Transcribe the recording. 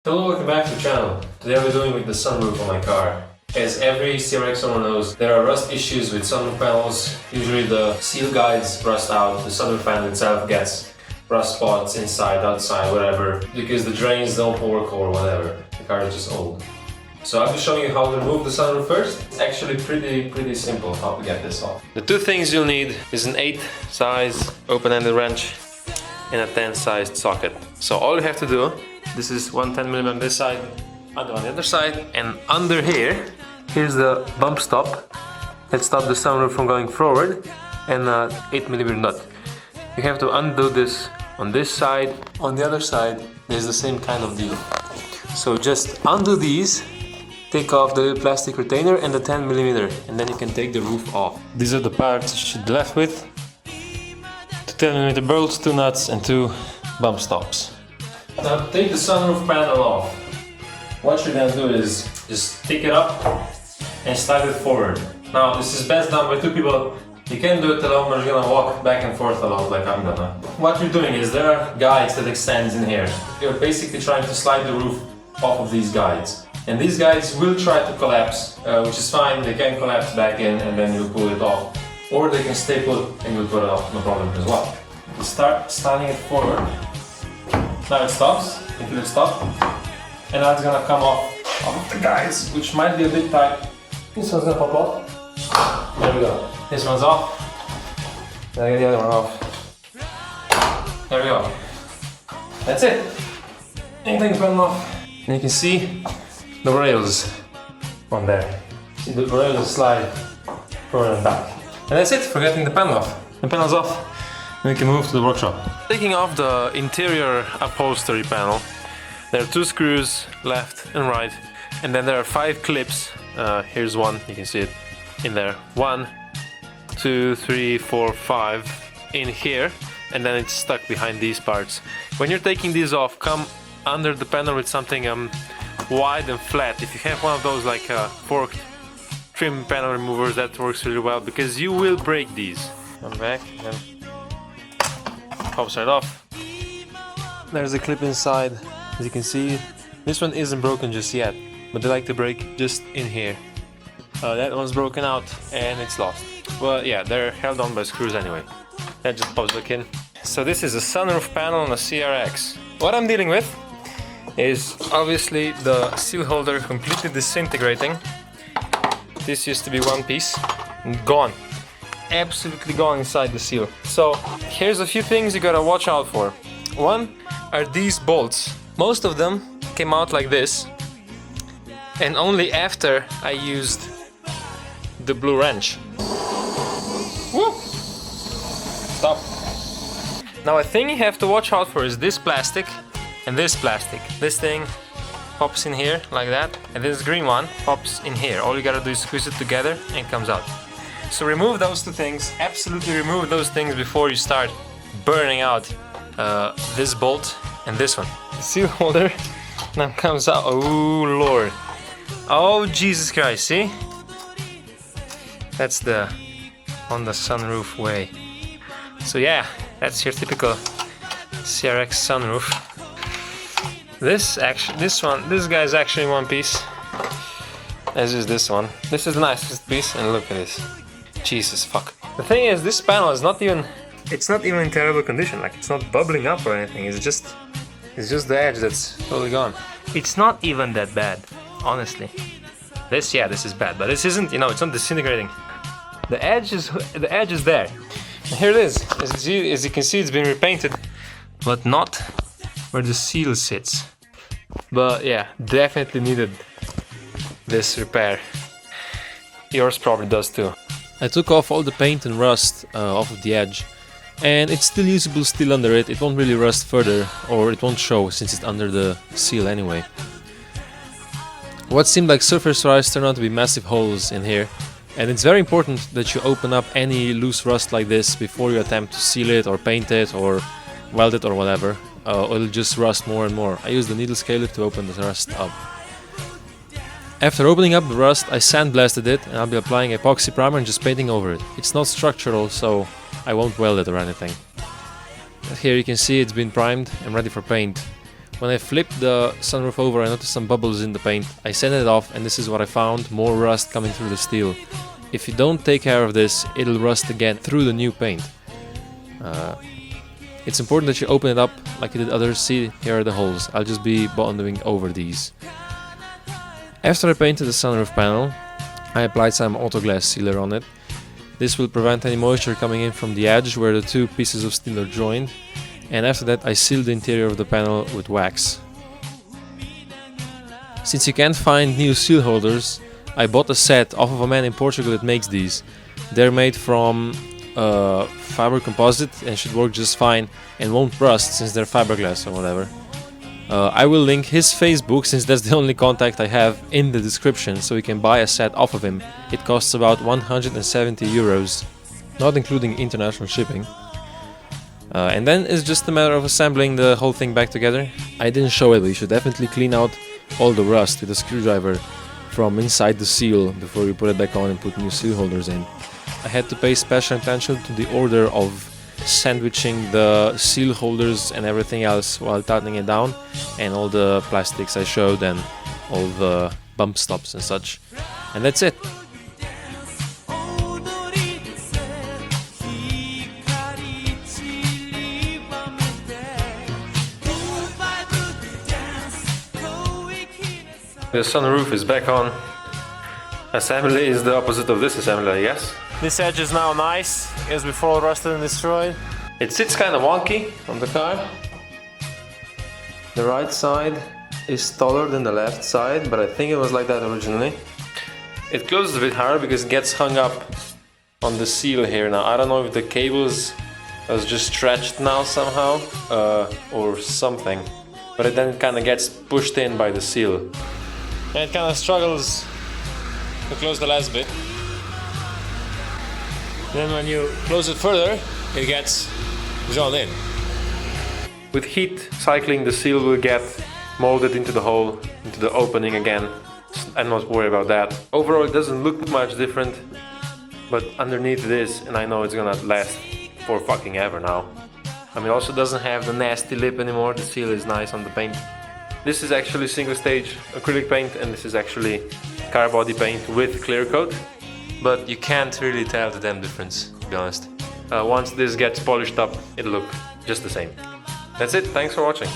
Hello, welcome back to the channel. Today I'll be doing with the sunroof on my car. As every CRX owner knows, there are rust issues with sunroof panels. Usually the seal guides rust out, the sunroof panel itself gets rust spots inside, outside, whatever, because the drains don't work or whatever. The car is just old. So I'll be showing you how to remove the sunroof first. It's actually pretty simple how to get this off. The two things you'll need is an 8 size open-ended wrench and a 10 sized socket. So all you have to do, this is 110mm on this side, on the other side, and under here, here's the bump stop that stops the sunroof from going forward, and an 8mm nut. You have to undo this on this side. On the other side, there's the same kind of deal. So just undo these, take off the little plastic retainer and the 10mm, and then you can take the roof off. These are the parts you should be left with. 10mm bolts, 2 nuts and 2 bump stops. Now take the sunroof panel off. What you're gonna do is just pick it up and slide it forward. Now this is best done by 2 people. You can't do it alone, but you're gonna walk back and forth a lot like I'm gonna. What you're doing is there are guides that extends in here. You're basically trying to slide the roof off of these guides. And these guides will try to collapse, which is fine. They can collapse back in and then you'll pull it off. Or they can stay put and you'll put it off, no problem as well. You start sliding it forward. Now it stops, if it stops, and now it's gonna come off of the guides, which might be a bit tight. This one's gonna pop off. There we go. This one's off. Then I get the other one off. There we go. That's it. Anything falling off. And you can see the rails on there. See the rails slide forward and back. And that's it for getting the panel off. The panel's off. And we can move to the workshop. Taking off the interior upholstery panel, there are 2 screws left and right, and then there are 5 clips. Here's one, you can see it in there. 1, 2, 3, 4, 5 in here, and then it's stuck behind these parts. When you're taking these off, come under the panel with something wide and flat. If you have one of those like forked trim panel removers, that works really well because you will break these. Come back and pops right off. There's a clip inside, as you can see. This one isn't broken just yet, but they like to break just in here. That one's broken out and it's lost. But yeah, they're held on by screws anyway. That just pops back in. So this is a sunroof panel on a CRX. What I'm dealing with is obviously the seal holder completely disintegrating. This used to be one piece, gone. Absolutely gone inside the seal. So here's a few things you gotta watch out for. One are these bolts. Most of them came out like this, and only after I used the blue wrench. Woo! Stop. Now a thing you have to watch out for is this plastic and this plastic. This thing pops in here like that, and this green one pops in here. All you gotta do is squeeze it together and it comes out. So remove those 2 things, absolutely remove those things before you start burning out this bolt and this one. The seal holder now comes out. Oh Lord. Oh Jesus Christ, see? That's the on the sunroof way. So yeah, that's your typical CRX sunroof. This guy's actually one piece. As is this one. This is the nicest piece, and look at this. Jesus fuck. The thing is, this panel is not even in terrible condition. Like, it's not bubbling up or anything. It's just the edge that's totally gone. It's not even that bad, honestly. This is bad, but this isn't. It's not disintegrating. The edge is there. And here it is. As you can see, it's been repainted, but not where the seal sits. But yeah, definitely needed this repair. Yours probably does too. I took off all the paint and rust off of the edge, and it's still usable still under it. It won't really rust further, or it won't show since it's under the seal anyway. What seemed like surface rust turned out to be massive holes in here, and it's very important that you open up any loose rust like this before you attempt to seal it or paint it or weld it or whatever. It'll just rust more and more. I used the needle scaler to open the rust up. After opening up the rust, I sandblasted it, and I'll be applying epoxy primer and just painting over it. It's not structural, so I won't weld it or anything. Here you can see it's been primed and ready for paint. When I flipped the sunroof over, I noticed some bubbles in the paint. I sanded it off, and this is what I found: more rust coming through the steel. If you don't take care of this, it'll rust again through the new paint. It's important that you open it up like you did others. See, here are the holes. I'll just be bonding over these. After I painted the sunroof panel, I applied some auto glass sealer on it. This will prevent any moisture coming in from the edge where the two pieces of steel are joined. And after that, I sealed the interior of the panel with wax. Since you can't find new seal holders, I bought a set off of a man in Portugal that makes these. They're made from fiber composite and should work just fine and won't rust since they're fiberglass or whatever. I will link his Facebook, since that's the only contact I have, in the description, so you can buy a set off of him. It costs about 170 euros, not including international shipping. And then it's just a matter of assembling the whole thing back together. I didn't show it, but you should definitely clean out all the rust with a screwdriver from inside the seal before you put it back on and put new seal holders in. I had to pay special attention to the order of sandwiching the seal holders and everything else while tightening it down, and all the plastics I showed and all the bump stops and such. And that's it. The sunroof is back on. Assembly is the opposite of this assembly, I guess. This edge is now nice, as before rusted and destroyed. It sits kind of wonky on the car. The right side is taller than the left side, but I think it was like that originally. It closes a bit hard because it gets hung up on the seal here now. I don't know if the cables was just stretched now somehow or something, but it then kind of gets pushed in by the seal. And it kind of struggles to close the last bit. Then when you close it further, it gets drawn in. With heat cycling, the seal will get molded into the hole, into the opening again. I'm not worried about that. Overall, it doesn't look much different, but underneath it is, and I know it's gonna last for fucking ever now. I mean, it also doesn't have the nasty lip anymore. The seal is nice on the paint. This is actually single stage acrylic paint, and this is actually car body paint with clear coat. But you can't really tell the damn difference, to be honest. Once this gets polished up, it'll look just the same. That's it, thanks for watching.